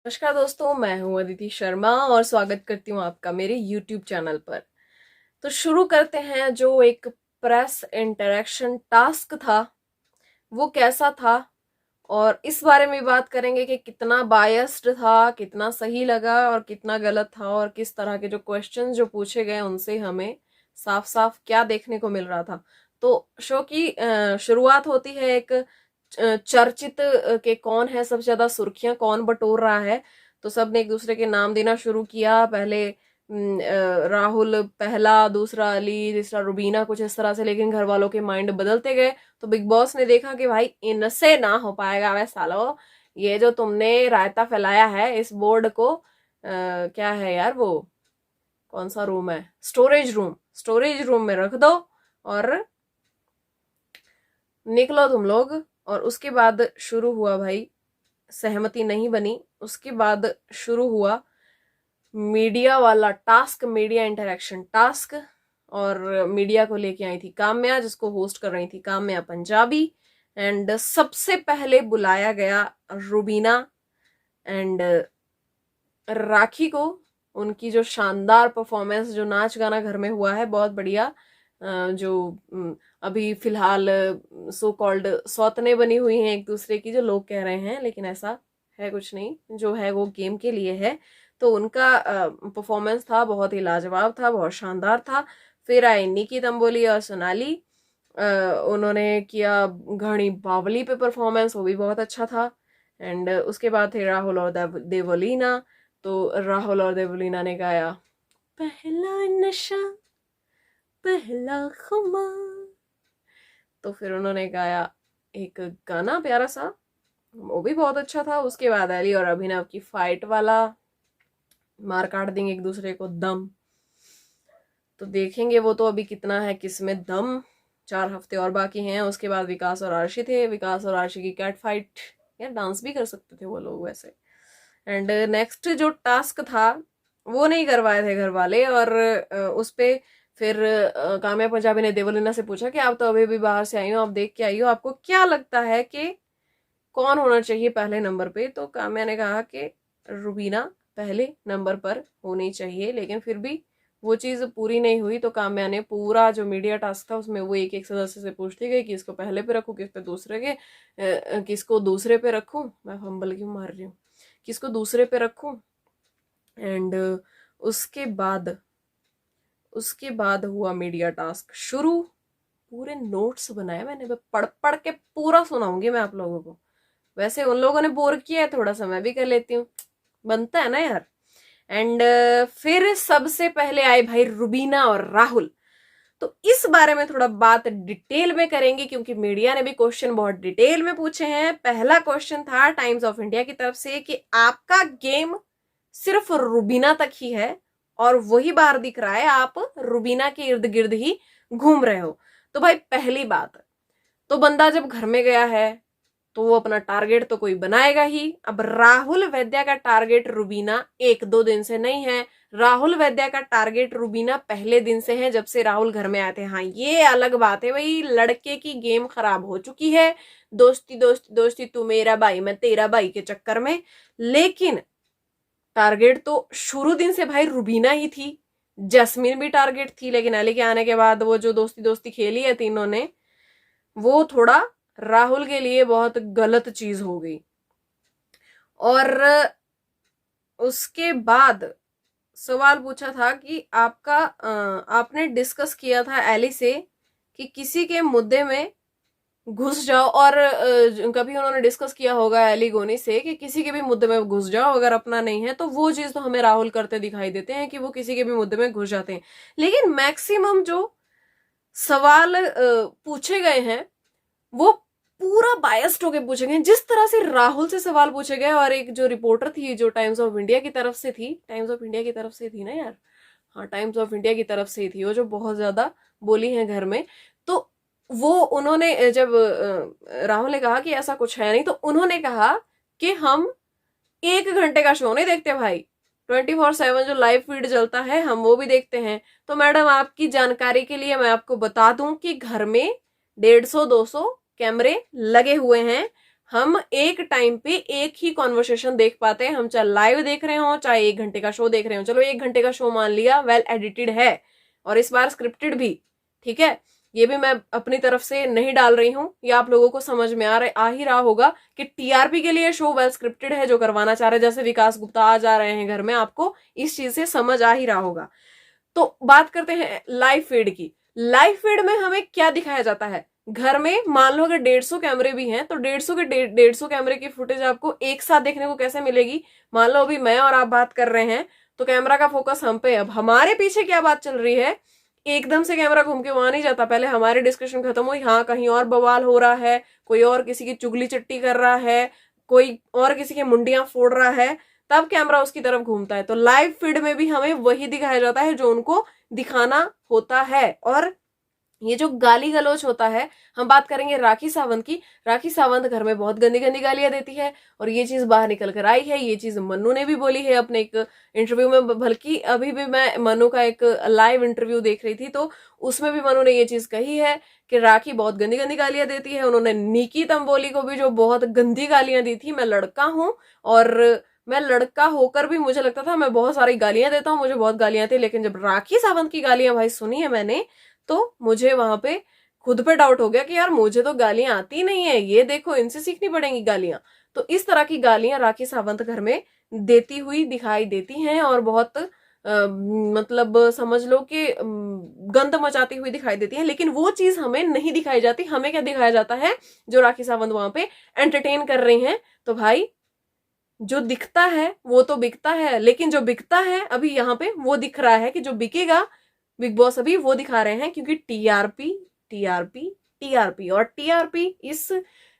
नमस्कार दोस्तों, मैं हूं अदिति शर्मा और स्वागत करती हूं आपका मेरे YouTube चैनल पर। तो शुरू करते हैं। जो एक प्रेस इंटरेक्शन टास्क था वो कैसा था और इस बारे में बात करेंगे कि कितना बायस्ड था, कितना सही लगा और कितना गलत था, और किस तरह के जो क्वेश्चन जो पूछे गए उनसे हमें साफ साफ क्या देखने को मिल रहा था। तो शो की शुरुआत होती है एक चर्चित के कौन है सबसे ज्यादा सुर्खियां कौन बटोर रहा है। तो सबने एक दूसरे के नाम देना शुरू किया। पहले राहुल पहला, दूसरा अली, तीसरा रुबीना, कुछ इस तरह से। लेकिन घर वालों के माइंड बदलते गए तो बिग बॉस ने देखा कि भाई इनसे ना हो पाएगा। वै सालो, ये जो तुमने रायता फैलाया है इस बोर्ड को क्या है यार, वो कौन सा रूम है, स्टोरेज रूम में रख दो और निकलो तुम लोग। और उसके बाद शुरू हुआ भाई, सहमति नहीं बनी। उसके बाद शुरू हुआ मीडिया वाला टास्क, मीडिया इंटरेक्शन टास्क। और मीडिया को लेके आई थी काम्या, जिसको होस्ट कर रही थी काम्या पंजाबी। एंड सबसे पहले बुलाया गया रुबीना एंड राखी को। उनकी जो शानदार परफॉर्मेंस, जो नाच गाना घर में हुआ है, बहुत बढ़िया। जो अभी फिलहाल सो कॉल्ड सौतने बनी हुई हैं एक दूसरे की, जो लोग कह रहे हैं, लेकिन ऐसा है कुछ नहीं, जो है वो गेम के लिए है। तो उनका परफॉर्मेंस था बहुत ही लाजवाब था, बहुत शानदार था। फिर आई निकी तंबोली और सोनाली। उन्होंने किया घड़ी बावली पे परफॉर्मेंस, वो भी बहुत अच्छा था। एंड उसके बाद थे राहुल और देवलीना। तो राहुल और देवलीना ने गाया पहला नशा पहला खुमार। तो फिर उन्होंने गाया एक गाना प्यारा सा, वो भी बहुत अच्छा था। उसके बाद अली और अभिनव की फाइट वाला, मार काट देंगे एक दूसरे को दम। तो देखेंगे वो तो अभी कितना है किसमें दम। 4 हफ्ते और बाकी हैं। उसके बाद विकास और आरशी थे, विकास और आरशी की कैट फाइट। यार डांस भी कर सकते थे वो लोग वैसे। एंड नेक्स्ट जो टास्क था वो नहीं करवाए थे घर वाले। और उस पे फिर काम्या पंजाबी ने देवलीना से पूछा कि आप तो अभी भी बाहर से आई हो, आप देख के आई हो, आपको क्या लगता है कि कौन होना चाहिए पहले नंबर पे। तो काम्या ने कहा कि रुबीना पहले नंबर पर होनी चाहिए। लेकिन फिर भी वो चीज पूरी नहीं हुई। तो काम्या ने पूरा जो मीडिया टास्क था उसमें वो एक एक सदस्य से पूछती गई कि इसको पहले पे रखूं, किस पे दूसरे के किसको दूसरे पे रखूं, मैं फंबल क्यों मार रही हूँ, किसको दूसरे पे रखूं। एंड उसके बाद उसके बाद हुआ मीडिया टास्क शुरू। पूरे नोट्स बनाए मैंने, पढ़ पढ़ के पूरा सुनाऊंगी मैं आप लोगों को। वैसे उन लोगों ने बोर किया है थोड़ा सा, मैं भी कर लेती हूँ, बनता है ना यार। एंड फिर सबसे पहले आए भाई रुबीना और राहुल। तो इस बारे में थोड़ा बात डिटेल में करेंगे, क्योंकि मीडिया ने भी क्वेश्चन बहुत डिटेल में पूछे हैं। पहला क्वेश्चन था टाइम्स ऑफ इंडिया की तरफ से कि आपका गेम सिर्फ रुबीना तक ही है और वही बाहर दिख रहा है, आप रुबीना के इर्द गिर्द ही घूम रहे हो। तो भाई पहली बात, तो बंदा जब घर में गया है तो वो अपना टारगेट तो कोई बनाएगा ही। अब राहुल वैद्या का टारगेट रुबीना 1-2 दिन से नहीं है। राहुल वैद्या का टारगेट रुबीना पहले दिन से है, जब से राहुल घर में आए थे। हाँ ये अलग बात है भाई, लड़के की गेम खराब हो चुकी है, दोस्ती दोस्ती दोस्ती, तू मेरा भाई मैं तेरा भाई के चक्कर में। लेकिन टारगेट तो शुरू दिन से भाई रुबीना ही थी। जस्मीन भी टारगेट थी, लेकिन अली के आने के बाद वो जो दोस्ती दोस्ती खेली है तीनों ने, वो थोड़ा राहुल के लिए बहुत गलत चीज हो गई। और उसके बाद सवाल पूछा था कि आपने डिस्कस किया था एली से कि किसी के मुद्दे में घुस जाओ। और कभी उन्होंने डिस्कस किया होगा एली गोनी से कि किसी के भी मुद्दे में घुस जाओ, अगर अपना नहीं है तो। वो चीज तो हमें राहुल करते दिखाई देते हैं कि वो किसी के भी मुद्दे में घुस जाते हैं। लेकिन मैक्सिमम जो सवाल पूछे गए हैं वो पूरा बायस्ड होके पूछे गए। जिस तरह से राहुल से सवाल पूछे गए, और एक जो रिपोर्टर थी जो टाइम्स ऑफ इंडिया की तरफ से थी, टाइम्स ऑफ इंडिया की तरफ से थी ना यार, हाँ टाइम्स ऑफ इंडिया की तरफ से ही थी वो, जो बहुत ज्यादा बोली है घर में। तो वो उन्होंने जब राहुल ने कहा कि ऐसा कुछ है नहीं, तो उन्होंने कहा कि हम 1 घंटे का शो नहीं देखते भाई, 24/7 जो लाइव फीड चलता है हम वो भी देखते हैं। तो मैडम आपकी जानकारी के लिए मैं आपको बता दूं कि घर में 150-200 कैमरे लगे हुए हैं। हम एक टाइम पे एक ही कॉन्वर्सेशन देख पाते हैं, हम चाहे लाइव देख रहे हो चाहे 1 घंटे का शो देख रहे हो। चलो 1 घंटे का शो मान लिया, वेल एडिटेड है और इस बार स्क्रिप्टेड भी, ठीक है, ये भी मैं अपनी तरफ से नहीं डाल रही हूं, ये आप लोगों को समझ में आ ही रहा होगा कि टीआरपी के लिए शो वेल स्क्रिप्टेड है जो करवाना चाह रहे हैं। जैसे विकास गुप्ता आ जा रहे हैं घर में, आपको इस चीज से समझ आ ही रहा होगा। तो बात करते हैं लाइव फीड की। लाइव फीड में हमें क्या दिखाया जाता है? घर में मान लो अगर 150 कैमरे भी हैं तो 150 के 150 कैमरे की फुटेज आपको एक साथ देखने को कैसे मिलेगी? मान लो अभी मैं और आप बात कर रहे हैं तो कैमरा का फोकस हम पे, अब हमारे पीछे क्या बात चल रही है एकदम से कैमरा घूम के वहां नहीं जाता, पहले हमारी डिस्कशन खत्म हुई, हाँ कहीं और बवाल हो रहा है, कोई और किसी की चुगली चट्टी कर रहा है, कोई और किसी की मुंडियां फोड़ रहा है, तब कैमरा उसकी तरफ घूमता है। तो लाइव फीड में भी हमें वही दिखाया जाता है जो उनको दिखाना होता है। और ये जो गाली गलौज होता है, हम बात करेंगे राखी सावंत की। राखी सावंत घर में बहुत गंदी गंदी गालियां देती है और ये चीज बाहर निकल कर आई है, ये चीज मन्नू ने भी बोली है अपने एक इंटरव्यू में। बल्कि अभी भी मैं मन्नू का एक लाइव इंटरव्यू देख रही थी तो उसमें भी मन्नू ने ये चीज कही है कि राखी बहुत गंदी गंदी गालियां देती है। उन्होंने निकी तंबोली को भी जो बहुत गंदी गालियां दी थी, मैं लड़का हूं और मैं लड़का होकर भी मुझे लगता था मैं बहुत सारी गालियां देता हूँ, मुझे बहुत गालियां थी, लेकिन जब राखी सावंत की गालियां भाई सुनी है मैंने तो मुझे वहां पे खुद पे डाउट हो गया कि यार मुझे तो गालियां आती नहीं है, ये देखो इनसे सीखनी पड़ेंगी गालियां। तो इस तरह की गालियां राखी सावंत घर में देती हुई दिखाई देती हैं और बहुत मतलब समझ लो कि गंद मचाती हुई दिखाई देती है। लेकिन वो चीज हमें नहीं दिखाई जाती, हमें क्या दिखाया जाता है? जो राखी सावंत वहां पे एंटरटेन कर रही हैं। तो भाई जो दिखता है वो तो बिकता है, लेकिन जो बिकता है अभी यहाँ पे वो दिख रहा है कि जो बिकेगा बिग बॉस अभी वो दिखा रहे हैं, क्योंकि टीआरपी टीआरपी टीआरपी और टीआरपी इस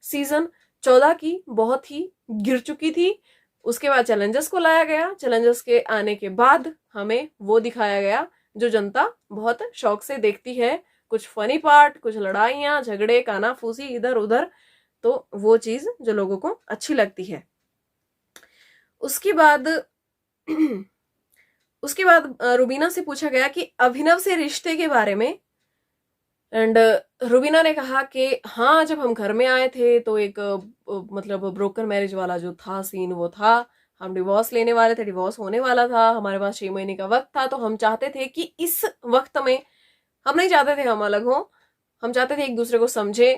सीजन 14 की बहुत ही गिर चुकी थी। उसके बाद चैलेंजर्स को लाया गया, चैलेंजर्स के आने के बाद हमें वो दिखाया गया जो जनता बहुत शौक से देखती है, कुछ फनी पार्ट, कुछ लड़ाइयां झगड़े कानाफूसी इधर उधर, तो वो चीज जो लोगों को अच्छी लगती है। उसके बाद उसके बाद रुबीना से पूछा गया कि अभिनव से रिश्ते के बारे में, एंड रुबीना ने कहा कि हाँ जब हम घर में आए थे तो एक मतलब ब्रोकन मैरिज वाला जो था सीन वो था, हम डिवोर्स लेने वाले थे, डिवोर्स होने वाला था, हमारे पास 6 महीने का वक्त था, तो हम चाहते थे कि इस वक्त में हम नहीं चाहते थे हम अलग हों, हम चाहते थे एक दूसरे को समझे।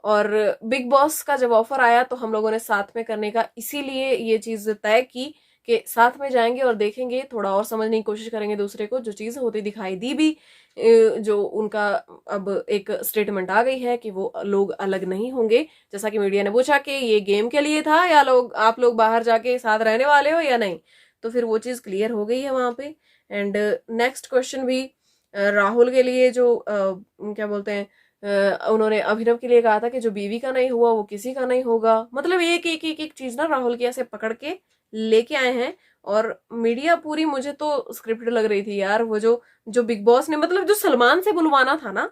और बिग बॉस का जब ऑफर आया तो हम लोगों ने साथ में करने का इसीलिए ये चीज तय की कि साथ में जाएंगे और देखेंगे, थोड़ा और समझने की कोशिश करेंगे दूसरे को। जो चीज होती दिखाई दी भी, जो उनका अब एक स्टेटमेंट आ गई है कि वो लोग अलग नहीं होंगे। जैसा कि मीडिया ने पूछा कि ये गेम के लिए था या आप लोग बाहर जाके साथ रहने वाले हो या नहीं, तो फिर वो चीज क्लियर हो गई है वहां पे। एंड नेक्स्ट क्वेश्चन भी राहुल के लिए, जो क्या बोलते हैं, उन्होंने अभिनव के लिए कहा था कि जो बीवी का नहीं हुआ वो किसी का नहीं होगा। मतलब एक एक एक एक चीज ना राहुल की ऐसे पकड़ के लेके आए हैं। और मीडिया पूरी मुझे तो स्क्रिप्टेड लग रही थी यार। वो जो जो बिग बॉस ने मतलब जो सलमान से बुलवाना था ना,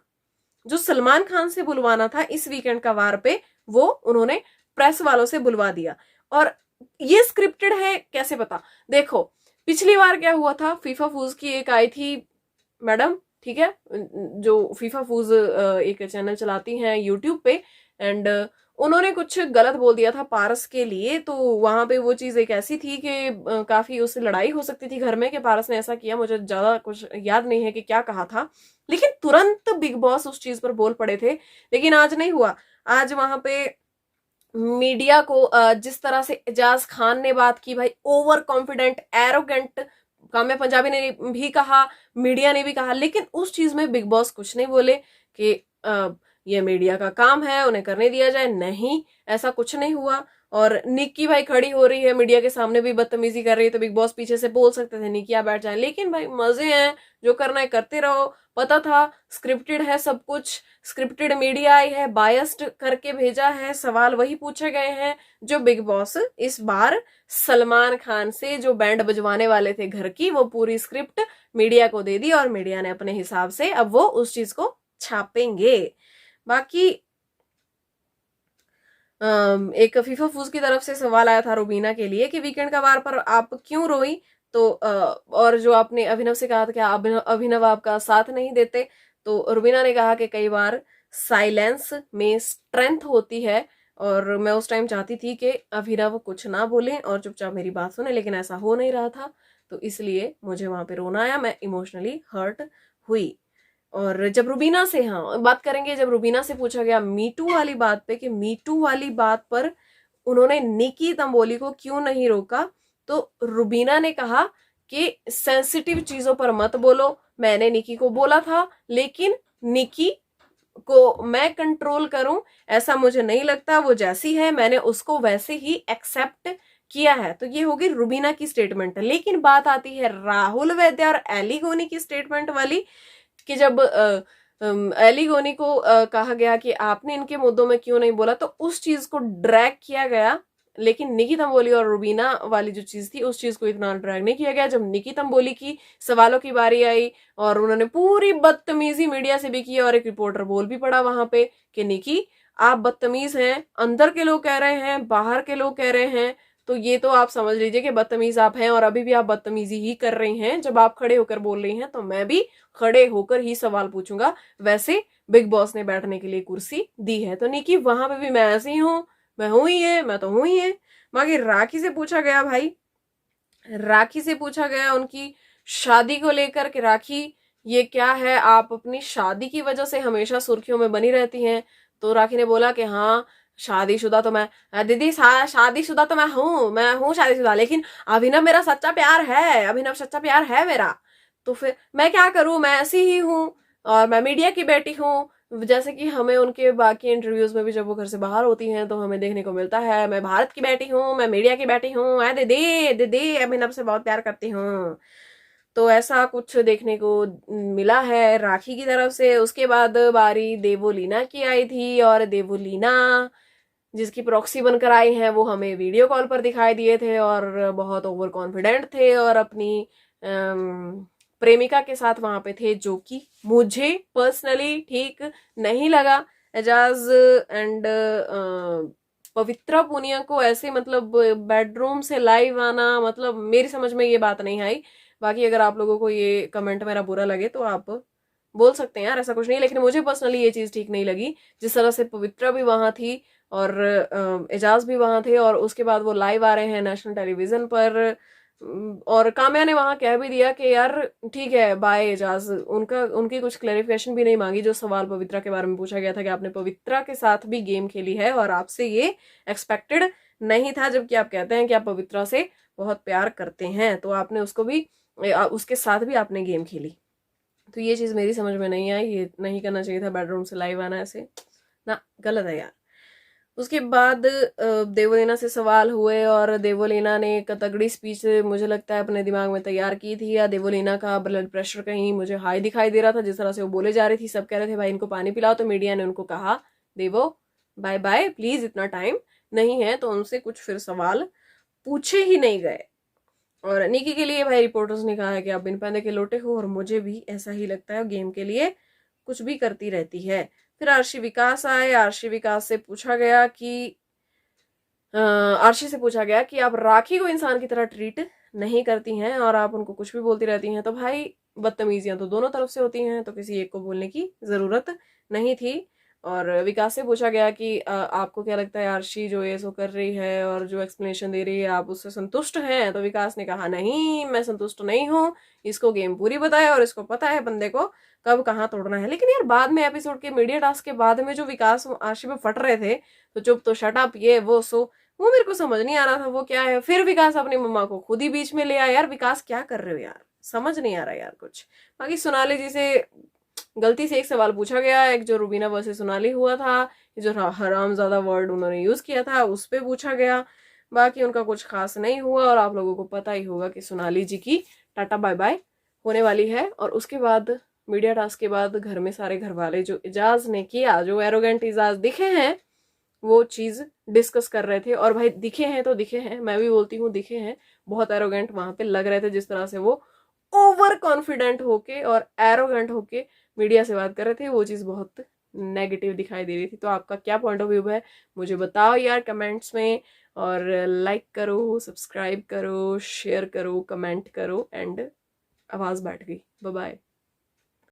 जो सलमान खान से बुलवाना था इस वीकेंड का वार पे, वो उन्होंने प्रेस वालों से बुलवा दिया। और ये स्क्रिप्टेड है कैसे पता? देखो पिछली बार क्या हुआ था, फीफा फूज की एक आई थी मैडम, ठीक है, जो फीफा फूज एक चैनल चलाती हैं यूट्यूब पे, एंड उन्होंने कुछ गलत बोल दिया था पारस के लिए। तो वहां पे वो चीज एक ऐसी थी कि काफी उससे लड़ाई हो सकती थी घर में कि पारस ने ऐसा किया। मुझे ज्यादा कुछ याद नहीं है कि क्या कहा था, लेकिन तुरंत बिग बॉस उस चीज पर बोल पड़े थे। लेकिन आज नहीं हुआ। आज वहां पे मीडिया को जिस तरह से एजाज खान ने बात की, भाई over confident arrogant, Kamya Punjabi ने भी कहा, मीडिया ने भी कहा, लेकिन उस चीज में बिग बॉस कुछ नहीं बोले कि ये मीडिया का काम है उन्हें करने दिया जाए। नहीं, ऐसा कुछ नहीं हुआ। और निक्की भाई खड़ी हो रही है मीडिया के सामने भी बदतमीजी कर रही है, तो बिग बॉस पीछे से बोल सकते थे निक्की आप बैठ जाए, लेकिन भाई मजे हैं, जो करना है करते रहो। पता था स्क्रिप्टेड है सब कुछ, स्क्रिप्टेड मीडिया आई है, बायस्ड करके भेजा है, सवाल वही पूछे गए हैं जो बिग बॉस इस बार सलमान खान से जो बैंड बजवाने वाले थे घर की, वो पूरी स्क्रिप्ट मीडिया को दे दी और मीडिया ने अपने हिसाब से अब वो उस चीज को छापेंगे। बाकी एक फीफा फूज की तरफ से सवाल आया था रुबीना के लिए कि वीकेंड का वार पर आप क्यों रोई, तो और जो आपने अभिनव से कहा था कि अभिनव आपका साथ नहीं देते, तो रुबीना ने कहा कि कई बार साइलेंस में स्ट्रेंथ होती है। और मैं उस टाइम चाहती थी कि अभिनव कुछ ना बोले और चुपचाप मेरी बात सुने, लेकिन ऐसा हो नहीं रहा था, तो इसलिए मुझे वहां पे रोना आया, मैं इमोशनली हर्ट हुई। और जब रुबीना से, हाँ बात करेंगे, जब रुबीना से पूछा गया मीटू वाली बात पे कि मीटू वाली बात पर उन्होंने निकी तंबोली को क्यों नहीं रोका, तो रुबीना ने कहा कि सेंसिटिव चीजों पर मत बोलो, मैंने निकी को बोला था, लेकिन निकी को मैं कंट्रोल करूं ऐसा मुझे नहीं लगता, वो जैसी है मैंने उसको वैसे ही एक्सेप्ट किया है। तो ये होगी रुबीना की स्टेटमेंट। लेकिन बात आती है राहुल वैद्य और एली गोनी की स्टेटमेंट वाली, कि जब एली गोनी को कहा गया कि आपने इनके मुद्दों में क्यों नहीं बोला, तो उस चीज को ड्रैग किया गया, लेकिन निकी तंबोली और रुबीना वाली जो चीज थी उस चीज को इतना ड्रैग नहीं किया गया। जब निकी तंबोली की सवालों की बारी आई और उन्होंने पूरी बदतमीजी मीडिया से भी की, और एक रिपोर्टर बोल भी पड़ा वहां पे कि निकी आप बदतमीज हैं, अंदर के लोग कह रहे हैं, बाहर के लोग कह रहे हैं, तो ये तो आप समझ लीजिए कि बदतमीज आप हैं, और अभी भी आप बदतमीजी ही कर रही हैं। जब आप खड़े होकर बोल रही हैं तो मैं भी खड़े होकर ही सवाल पूछूंगा, वैसे बिग बॉस ने बैठने के लिए कुर्सी दी है। तो निकी वहां पे भी मैं ऐसी हूं, मैं हूं ही है, मैं तो हूं ही है। बाकी राखी से पूछा गया भाई, राखी से पूछा गया उनकी शादी को लेकर कि राखी ये क्या है, आप अपनी शादी की वजह से हमेशा सुर्खियों में बनी रहती हैं। तो राखी ने बोला कि हाँ शादीशुदा तो मैं, दीदी शादीशुदा तो मैं हूँ शादीशुदा, लेकिन अभिनव मेरा सच्चा प्यार है, अभिनव सच्चा प्यार है मेरा। तो फिर मैं क्या करूं, मैं ऐसी ही हूँ, और मैं मीडिया की बेटी हूँ। जैसे कि हमें उनके बाकी इंटरव्यूज में भी जब वो घर से बाहर होती हैं तो हमें देखने को मिलता है, मैं भारत की बेटी हूँ, मैं मीडिया की बेटी हूँ, मैं दीदी दीदी अभिनव से बहुत प्यार करती हूँ। तो ऐसा कुछ देखने को मिला है राखी की तरफ से। उसके बाद बारी देवोलीना की आई थी, और देवोलीना जिसकी प्रॉक्सी बनकर आई हैं वो हमें वीडियो कॉल पर दिखाई दिए थे और बहुत ओवर कॉन्फिडेंट थे, और अपनी प्रेमिका के साथ वहां पे थे, जो कि मुझे पर्सनली ठीक नहीं लगा। एजाज एंड पवित्रा पुनिया को ऐसे मतलब बेडरूम से लाइव आना, मतलब मेरी समझ में ये बात नहीं आई। बाकी अगर आप लोगों को ये कमेंट मेरा बुरा लगे तो आप बोल सकते हैं यार, ऐसा कुछ नहीं, लेकिन मुझे पर्सनली ये चीज ठीक नहीं लगी। जिस तरह से पवित्रा भी वहां थी और एजाज भी वहां थे, और उसके बाद वो लाइव आ रहे हैं नेशनल टेलीविजन पर, और काम्या ने वहां कह भी दिया कि यार ठीक है बाय एजाज, उनकी कुछ क्लैरिफिकेशन भी नहीं मांगी। जो सवाल पवित्रा के बारे में पूछा गया था कि आपने पवित्रा के साथ भी गेम खेली है और आपसे ये एक्सपेक्टेड नहीं था, जबकि आप कहते हैं कि आप पवित्रा से बहुत प्यार करते हैं, तो आपने उसको भी, उसके साथ भी आपने गेम खेली। तो ये चीज मेरी समझ में नहीं आई, ये नहीं करना चाहिए था बेडरूम से लाइव आना, ऐसे ना, गलत है यार। उसके बाद देवोलीना से सवाल हुए, और देवोलीना ने एक तगड़ी स्पीच मुझे लगता है अपने दिमाग में तैयार की थी, या देवोलीना का ब्लड प्रेशर कहीं मुझे हाई दिखाई दे रहा था जिस तरह से वो बोले जा रही थी। सब कह रहे थे भाई इनको पानी पिलाओ, तो मीडिया ने उनको कहा देवो बाय बाय प्लीज, इतना टाइम नहीं है, तो उनसे कुछ फिर सवाल पूछे ही नहीं गए। और निकी के लिए भाई रिपोर्टर्स ने कहा है कि आप बिन पैदे के लोटे हो, और मुझे भी ऐसा ही लगता है, गेम के लिए कुछ भी करती रहती है। फिर आर्शी विकास आए, आर्शी विकास से पूछा गया कि आर्शी से पूछा गया कि आप राखी को इंसान की तरह ट्रीट नहीं करती हैं और आप उनको कुछ भी बोलती रहती हैं, तो भाई बदतमीजियां तो दोनों तरफ से होती हैं, तो किसी एक को बोलने की जरूरत नहीं थी। और विकास से पूछा गया कि आपको क्या लगता है आर्शी जो ये सो कर रही है और जो एक्सप्लेनेशन दे रही है आप उससे संतुष्ट हैं, तो विकास ने कहा नहीं मैं संतुष्ट नहीं हूँ, इसको गेम पूरी बताया और इसको पता है बंदे को कब कहाँ तोड़ना है। लेकिन यार बाद में एपिसोड के मीडिया टास्क के बाद में जो विकास आर्शी पे फट रहे थे, तो चुप तो शट अप ये वो सो, वो मेरे को समझ नहीं आ रहा था वो क्या है। फिर विकास अपनी मम्मा को खुद ही बीच में ले आया। यार विकास क्या कर रहे हो यार, समझ नहीं आ रहा यार कुछ। बाकी सोनाली जी से गलती से एक सवाल पूछा गया, एक जो रुबीना वर्सेस सोनाली हुआ था, जो हरामजादा वर्ड उन्होंने यूज किया था उस पे पूछा गया। बाकी उनका कुछ खास नहीं हुआ, और आप लोगों को पता ही होगा कि सोनाली जी की टाटा बाय बाय होने वाली है। और उसके बाद मीडिया टास्क के बाद घर में सारे घर वाले जो एजाज ने किया, जो एरोगेंट एजाज दिखे हैं, वो चीज डिस्कस कर रहे थे। और भाई दिखे हैं तो दिखे हैं, मैं भी बोलती हूँ दिखे हैं, बहुत एरोगेंट वहां पे लग रहे थे, जिस तरह से वो ओवर कॉन्फिडेंट होके और एरोगेंट होके मीडिया से बात कर रहे थे, वो चीज बहुत नेगेटिव दिखाई दे रही थी। तो आपका क्या पॉइंट ऑफ व्यू है मुझे बताओ यार कमेंट्स में, और लाइक करो, सब्सक्राइब करो, शेयर करो, कमेंट करो, एंड आवाज बैठ गई, बाय बाय।